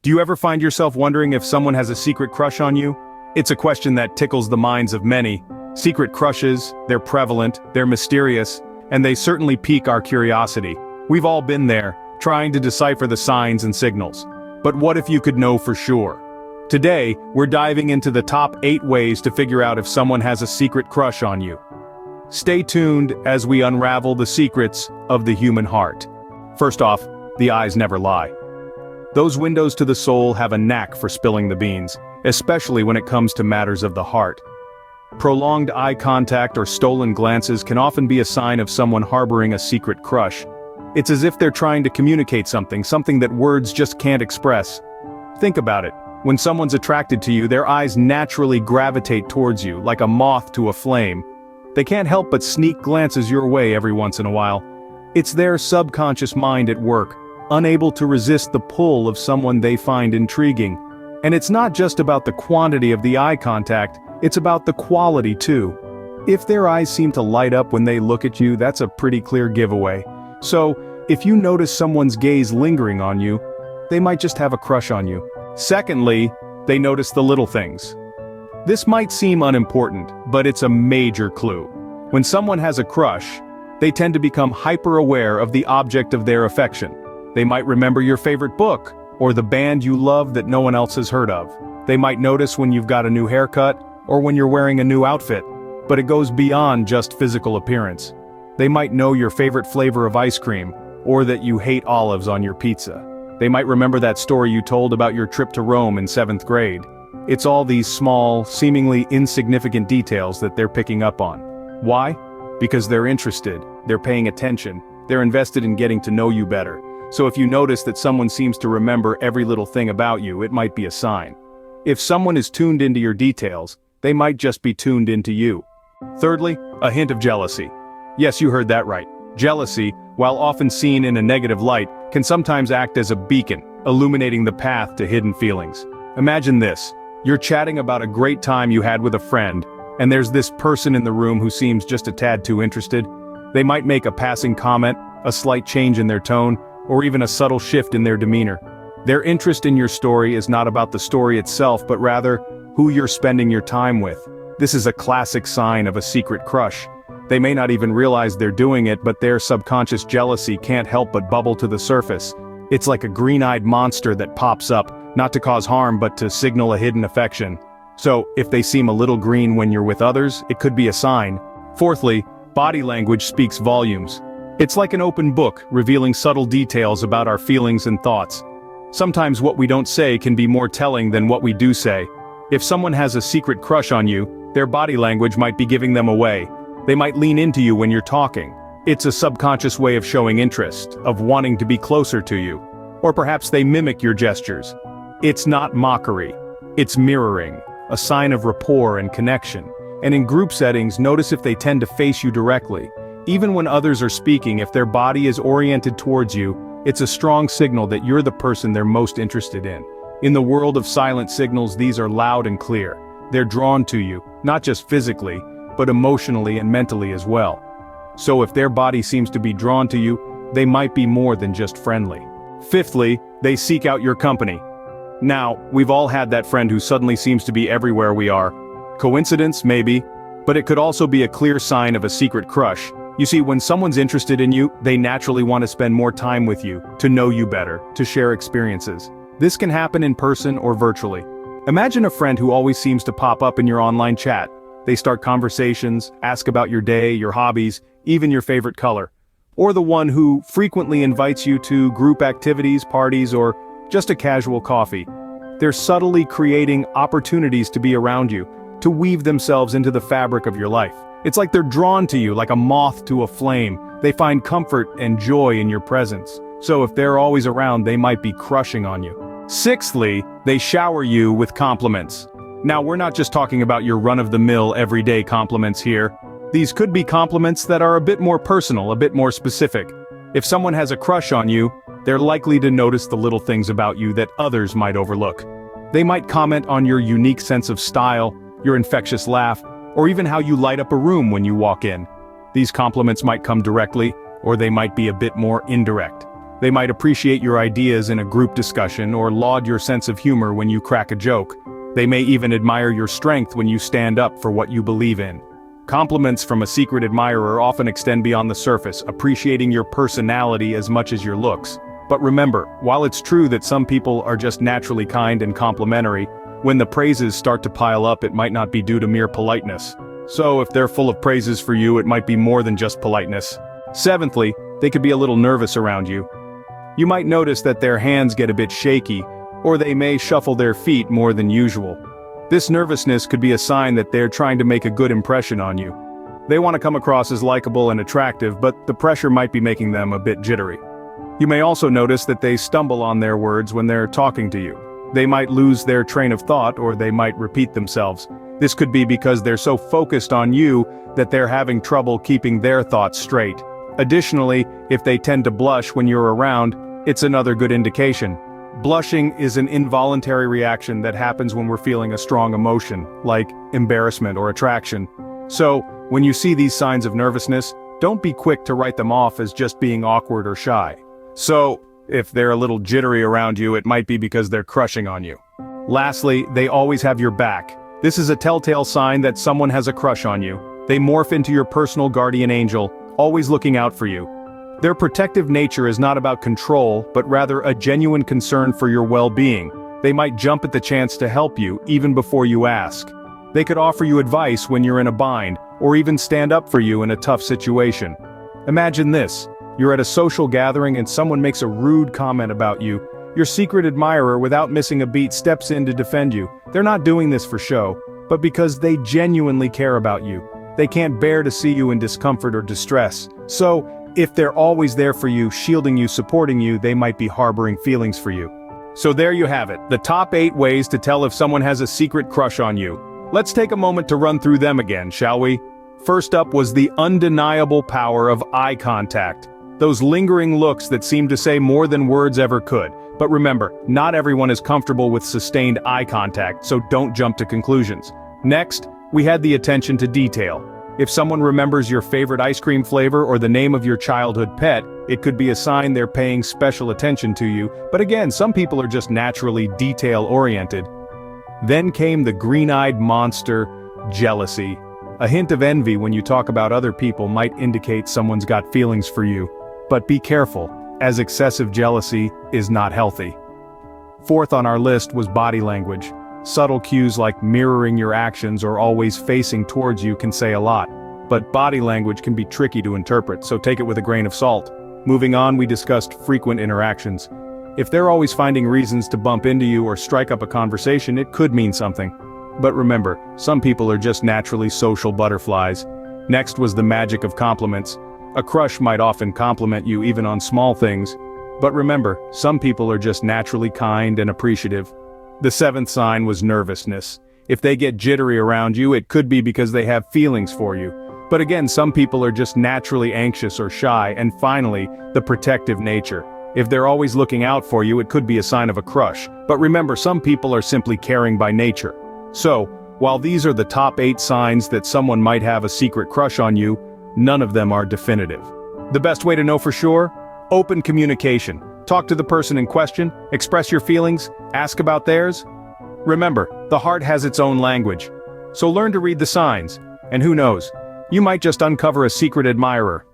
Do you ever find yourself wondering if someone has a secret crush on you? It's a question that tickles the minds of many. Secret crushes, they're prevalent, they're mysterious, and they certainly pique our curiosity. We've all been there, trying to decipher the signs and signals. But what if you could know for sure? Today, we're diving into the top 8 ways to figure out if someone has a secret crush on you. Stay tuned as we unravel the secrets of the human heart. First off, the eyes never lie. Those windows to the soul have a knack for spilling the beans, especially when it comes to matters of the heart. Prolonged eye contact or stolen glances can often be a sign of someone harboring a secret crush. It's as if they're trying to communicate something that words just can't express. Think about it. When someone's attracted to you, their eyes naturally gravitate towards you, like a moth to a flame. They can't help but sneak glances your way every once in a while. It's their subconscious mind at work, unable to resist the pull of someone they find intriguing. And it's not just about the quantity of the eye contact, it's about the quality too. If their eyes seem to light up when they look at you, that's a pretty clear giveaway. So, if you notice someone's gaze lingering on you, they might just have a crush on you. Secondly, they notice the little things. This might seem unimportant, but it's a major clue. When someone has a crush, they tend to become hyper-aware of the object of their affection. They might remember your favorite book, or the band you love that no one else has heard of. They might notice when you've got a new haircut, or when you're wearing a new outfit. But it goes beyond just physical appearance. They might know your favorite flavor of ice cream, or that you hate olives on your pizza. They might remember that story you told about your trip to Rome in 7th grade. It's all these small, seemingly insignificant details that they're picking up on. Why? Because they're interested, they're paying attention, they're invested in getting to know you better. So if you notice that someone seems to remember every little thing about you, it might be a sign. If someone is tuned into your details, they might just be tuned into you. Thirdly, a hint of jealousy. Yes, you heard that right. Jealousy, while often seen in a negative light, can sometimes act as a beacon, illuminating the path to hidden feelings. Imagine this. You're chatting about a great time you had with a friend, and there's this person in the room who seems just a tad too interested. They might make a passing comment, a slight change in their tone, or even a subtle shift in their demeanor. Their interest in your story is not about the story itself, but rather who you're spending your time with. This is a classic sign of a secret crush. They may not even realize they're doing it, but their subconscious jealousy can't help but bubble to the surface. It's like a green-eyed monster that pops up, not to cause harm but to signal a hidden affection. So, if they seem a little green when you're with others, it could be a sign. Fourthly, body language speaks volumes. It's like an open book, revealing subtle details about our feelings and thoughts. Sometimes what we don't say can be more telling than what we do say. If someone has a secret crush on you, their body language might be giving them away. They might lean into you when you're talking. It's a subconscious way of showing interest, of wanting to be closer to you. Or perhaps they mimic your gestures. It's not mockery. It's mirroring, a sign of rapport and connection. And in group settings, notice if they tend to face you directly. Even when others are speaking, if their body is oriented towards you, it's a strong signal that you're the person they're most interested in. In the world of silent signals, these are loud and clear. They're drawn to you, not just physically, but emotionally and mentally as well. So if their body seems to be drawn to you, they might be more than just friendly. Fifthly, they seek out your company. Now, we've all had that friend who suddenly seems to be everywhere we are. Coincidence, maybe, but it could also be a clear sign of a secret crush. You see, when someone's interested in you, they naturally want to spend more time with you, to know you better, to share experiences. This can happen in person or virtually. Imagine a friend who always seems to pop up in your online chat. They start conversations, ask about your day, your hobbies, even your favorite color. Or the one who frequently invites you to group activities, parties, or just a casual coffee. They're subtly creating opportunities to be around you, to weave themselves into the fabric of your life. It's like they're drawn to you like a moth to a flame. They find comfort and joy in your presence. So if they're always around, they might be crushing on you. Sixthly, they shower you with compliments. Now, we're not just talking about your run-of-the-mill everyday compliments here. These could be compliments that are a bit more personal, a bit more specific. If someone has a crush on you, they're likely to notice the little things about you that others might overlook. They might comment on your unique sense of style, your infectious laugh, or even how you light up a room when you walk in. These compliments might come directly, or they might be a bit more indirect. They might appreciate your ideas in a group discussion or laud your sense of humor when you crack a joke. They may even admire your strength when you stand up for what you believe in. Compliments from a secret admirer often extend beyond the surface, appreciating your personality as much as your looks. But remember, while it's true that some people are just naturally kind and complimentary, when the praises start to pile up, it might not be due to mere politeness. So if they're full of praises for you, it might be more than just politeness. Seventhly, they could be a little nervous around you. You might notice that their hands get a bit shaky, or they may shuffle their feet more than usual. This nervousness could be a sign that they're trying to make a good impression on you. They want to come across as likable and attractive, but the pressure might be making them a bit jittery. You may also notice that they stumble on their words when they're talking to you. They might lose their train of thought, or they might repeat themselves. This could be because they're so focused on you that they're having trouble keeping their thoughts straight. Additionally, if they tend to blush when you're around, it's another good indication. Blushing is an involuntary reaction that happens when we're feeling a strong emotion, like embarrassment or attraction. So, when you see these signs of nervousness, don't be quick to write them off as just being awkward or shy. So, if they're a little jittery around you, it might be because they're crushing on you. Lastly, they always have your back. This is a telltale sign that someone has a crush on you. They morph into your personal guardian angel, always looking out for you. Their protective nature is not about control, but rather a genuine concern for your well-being. They might jump at the chance to help you, even before you ask. They could offer you advice when you're in a bind, or even stand up for you in a tough situation. Imagine this. You're at a social gathering and someone makes a rude comment about you. Your secret admirer, without missing a beat, steps in to defend you. They're not doing this for show, but because they genuinely care about you. They can't bear to see you in discomfort or distress. So, if they're always there for you, shielding you, supporting you, they might be harboring feelings for you. So there you have it, the top 8 ways to tell if someone has a secret crush on you. Let's take a moment to run through them again, shall we? First up was the undeniable power of eye contact. Those lingering looks that seem to say more than words ever could. But remember, not everyone is comfortable with sustained eye contact, so don't jump to conclusions. Next, we had the attention to detail. If someone remembers your favorite ice cream flavor or the name of your childhood pet, it could be a sign they're paying special attention to you, but again, some people are just naturally detail-oriented. Then came the green-eyed monster, jealousy. A hint of envy when you talk about other people might indicate someone's got feelings for you. But be careful, as excessive jealousy is not healthy. Fourth on our list was body language. Subtle cues like mirroring your actions or always facing towards you can say a lot. But body language can be tricky to interpret, so take it with a grain of salt. Moving on, we discussed frequent interactions. If they're always finding reasons to bump into you or strike up a conversation, it could mean something. But remember, some people are just naturally social butterflies. Next was the magic of compliments. A crush might often compliment you even on small things. But remember, some people are just naturally kind and appreciative. The 7th sign was nervousness. If they get jittery around you, it could be because they have feelings for you. But again, some people are just naturally anxious or shy. And finally, the protective nature. If they're always looking out for you, it could be a sign of a crush. But remember, some people are simply caring by nature. So, while these are the top 8 signs that someone might have a secret crush on you, none of them are definitive. The best way to know for sure? Open communication. Talk to the person in question, express your feelings, ask about theirs. Remember, the heart has its own language. So learn to read the signs, and who knows, you might just uncover a secret admirer.